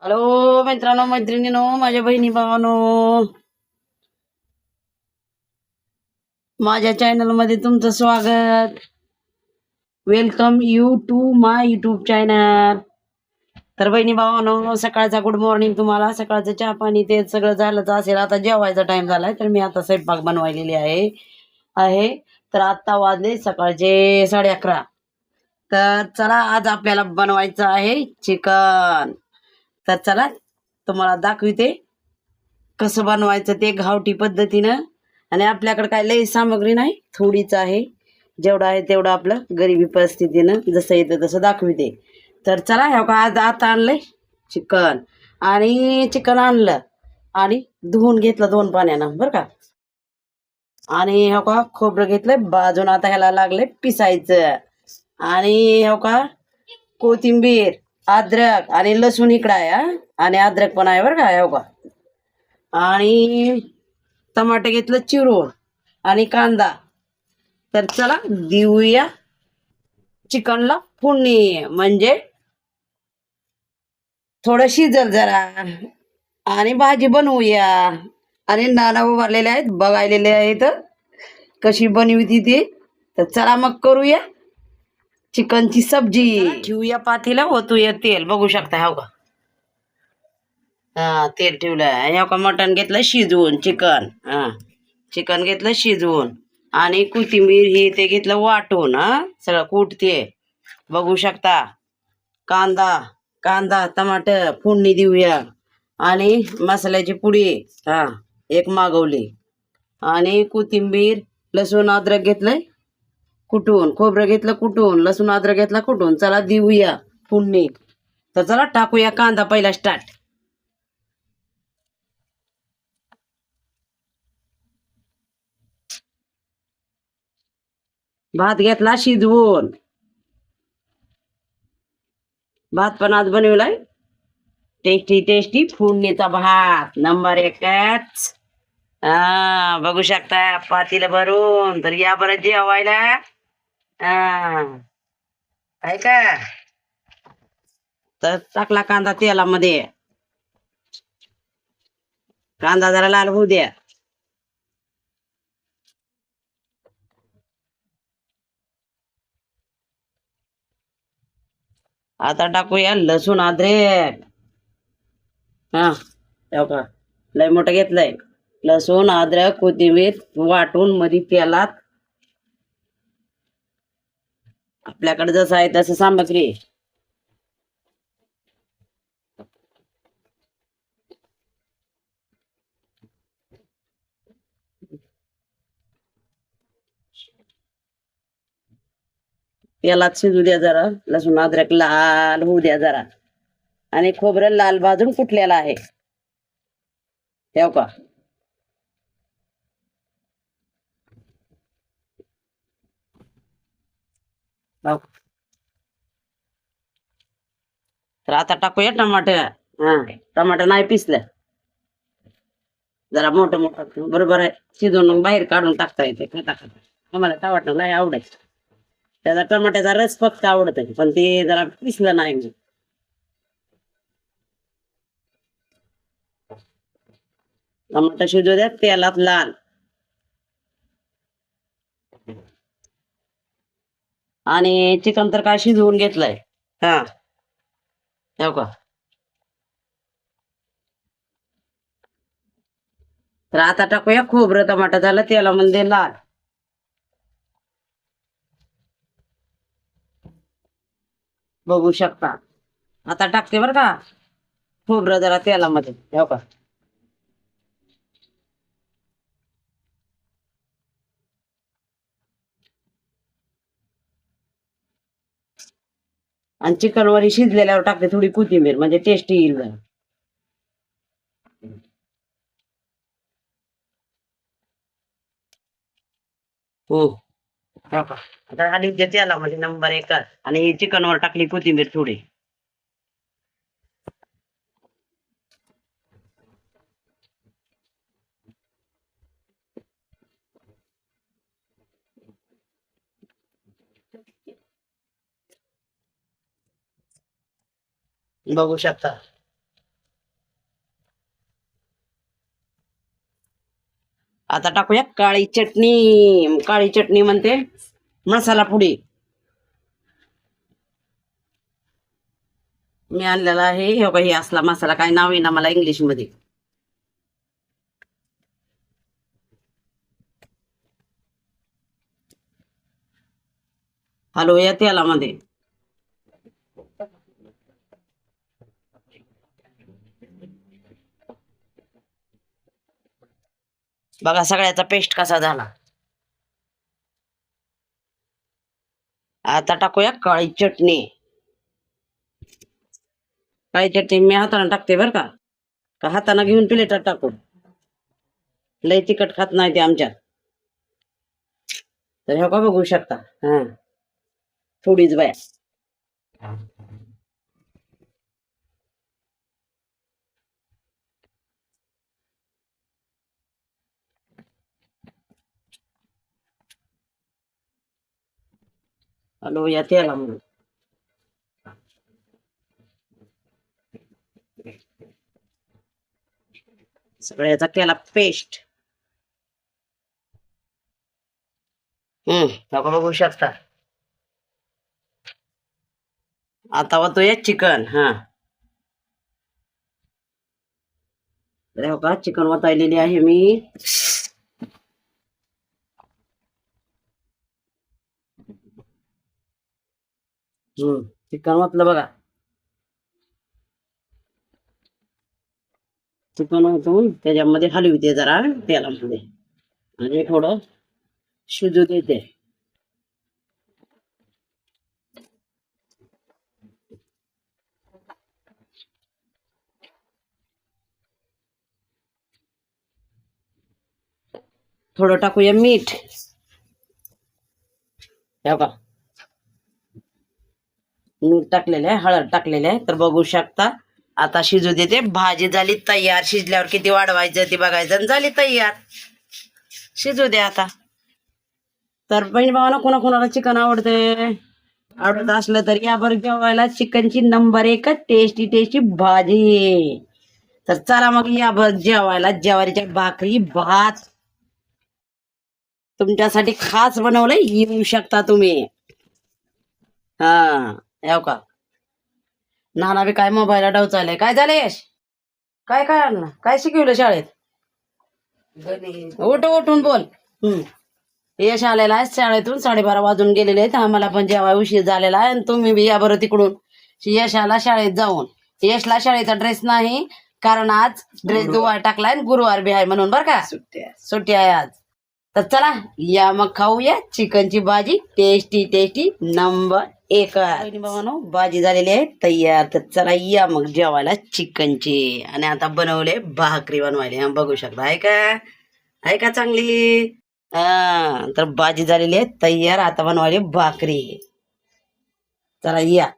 Hello मित्रांनो मैत्रिणीनो माझ्या बहिणी भावानो, माझ्या चॅनल मध्ये तुमचं स्वागत. Welcome you to my YouTube channel. तर बहिणी भावानो, सकाळचा गुड मॉर्निंग तुम्हाला. सकाळचं चहा पाणी ते सगळं झालंच असेल. आता जेवायचा टाइम झालाय, तर मी आता स्वयंपाक बनवायलेली आहे आहे तर आता वाजले सकाळचे 11:30. तर चला, आज आपल्याला बनवायचं आहे चिकन. तर चला तुम्हाला दाखविते कसं बनवायचं ते गावठी पद्धतीनं. आणि आपल्याकडे काय लई सामग्री नाही, थोडीच आहे. जेवढं आहे तेवढं आपलं गरिबी परिस्थितीनं जसं येतं तसं दाखविते. तर चला, ह्या का आज आता आणलंय चिकन. आणि चिकन आणलं आणि धुवून घेतलं 2 पाण्यानं, बरं का. आणि हो का खोबरं घेतलं बाजून. आता ह्याला लागले पिसायचं. आणि हो का कोथिंबीर, अद्रक आणि लसूण इकडं आहे हा. आणि अद्रक पण आहे बरं का. हो का. आणि टमाटे घेतलं चिरून आणि कांदा. तर चला देऊया चिकनला फोडणी, म्हणजे थोडं शिजल जरा आणि भाजी बनवूया. आणि नाना उभारलेले आहेत, बघायलेले आहेत कशी बनविती ती. तर चला मग करूया चिकनची सब्जी. ठेवूया पातीला, ओतूया तेल. बघू शकता हो का. हा, तेल ठेवलं. हो का मटण घेतलं शिजवून. चिकन घेतलं शिजवून. आणि कोथिंबीर ही ते घेतलं वाटून. सगळं कुटते बघू शकता. कांदा कांदा टमाटर फोडणी देऊया. आणि मसाल्याची पुडी एक मागवली. आणि कोथिंबीर, लसूण अद्रक घेतलंय कुटून, खोबरं घेतलं कुटून, लसूण अद्रक घेतला कुटून. चला देऊया फोडणी. तर चला टाकूया कांदा पहिला स्टार्ट. भात घेतला शिजवून. भात पण आज बनवलाय टेस्टी टेस्टी फोडणीचा भात नंबर 1च. बघू शकता पातीला भरून. तर या बरं जेवायला. आहे का. तर टाकला कांदा तेलामध्ये. कांदा जरा लाल होऊ द्या. आता टाकूया लसूण अद्रक. हो का लय मोठं घेतलंय. लसूण अद्रक कोथिंबीर वाटून मध्ये तेलात. आपल्याकडे जसं आहे तसं सामग्री. तेलात शिजू द्या जरा. लसूण अद्रक लाल होऊ द्या जरा. आणि खोबरं लाल भाजून कुटलेलं आहे. हो का. हो. तर आता टाकूया टमाटर. टमाटर नाही पिसलं. जरा मोठं मोठं बरोबर आहे. शिजवून मग बाहेर काढून टाकता येते खाता खाता. आम्हाला टमाटर नाही आवडायचं. त्याचा टमाट्याचा रस फक्त आवडत, पण ते जरा पिसलं नाही. टमाटर शिजू द्या तेलात लाल. आणि चिकन तर काय शिजवून घेतलंय. हा हो का. तर आता टाकूया खोबरं. टमाटर झालं तेलामध्ये लाल. बघू शकता. आता टाकते बरं का खोबरं जरा तेलामध्ये. हो का. आणि चिकन वरी शिजलेल्यावर टाकते थोडी कोथिंबीर, म्हणजे टेस्टी येईल जरा. हो हो का. आता आली होती तेलामध्ये नंबर 1. आणि चिकन वर टाकली कोथिंबीर थोडी. बघू शकता. आता टाकूया काळी चटणी. काळी चटणी म्हणते मसाला पुडी. मी आणलेला आहे हे बघा, हे असला मसाला, काय नाव आहे ना मला इंग्लिश मध्ये. हलवूया तेलामध्ये. बघा सगळ्याचा पेस्ट कसा झाला. आता टाकूया काळी चटणी. काळी चटणी मी हाताने टाकते बर का. का हाताने घेऊन प्लेटात टाकू. लय तिखट खात नाही ते आमच्यात. तर हे का बघू शकता. हा थोडीच बाया. हॅलो या तेला म्हणून. सगळ्याचा केला पेस्ट. बघू शकता. आता होतोय चिकन. हा तर का चिकन वतायलेली आहे मी. चिकन वतलं बघा. चिकन वतून त्याच्यामध्ये हलविते जरा तेलामध्ये आणि थोडं शिजू देते. थोडं टाकूया मीठ. का मीठ टाकलेलं आहे, हळद टाकलेलं आहे. तर बघू शकता. आता शिजू देते. भाजी झाली तयार. शिजल्यावर किती वाढवायचं ते बघायचं आणि झाली तयार. शिजू दे आता. तर बहीण भावाला कोणाकोणाला चिकन आवडते, आवडत असलं तर या बरं जेवायला. चिकनची नंबर 1 टेस्टी टेस्टी भाजी. तर चला मग या बरं जेवायला. ज्वारीच्या भाकरी भात तुमच्यासाठी खास बनवलंय. येऊ शकता तुम्ही. हा येऊ का. नाना बी काय मोबाईलला डाव चालय. काय झालं यश. काय काय आणलं. काय शिकवलं शाळेत. उठून बोल. यश आलेला आहे शाळेतून. 12:30 वाजून गेलेले आहेत. आम्हाला पण जेव्हा उशीर झालेला आहे. आणि तुम्ही बी या बरं तिकडून. यश आला शाळेत जाऊन. यशला शाळेचा ड्रेस नाही कारण आज ड्रेस धुवायला टाकलाय. गुरुवार बी आहे म्हणून बर का. सुट्टी आहे आज. तर चला या मग खाऊया चिकनची भाजी. Tasty tasty number 1. भावानो भाजी झालेली आहे तयार. तर चला या मग जेवायला चिकनची. आणि आता बनवले भाकरी बनवायला. बघू शकता. आहे का. आहे का चांगली. तर भाजी झालेली आहे तयार. आता बनवायला भाकरी. चला या.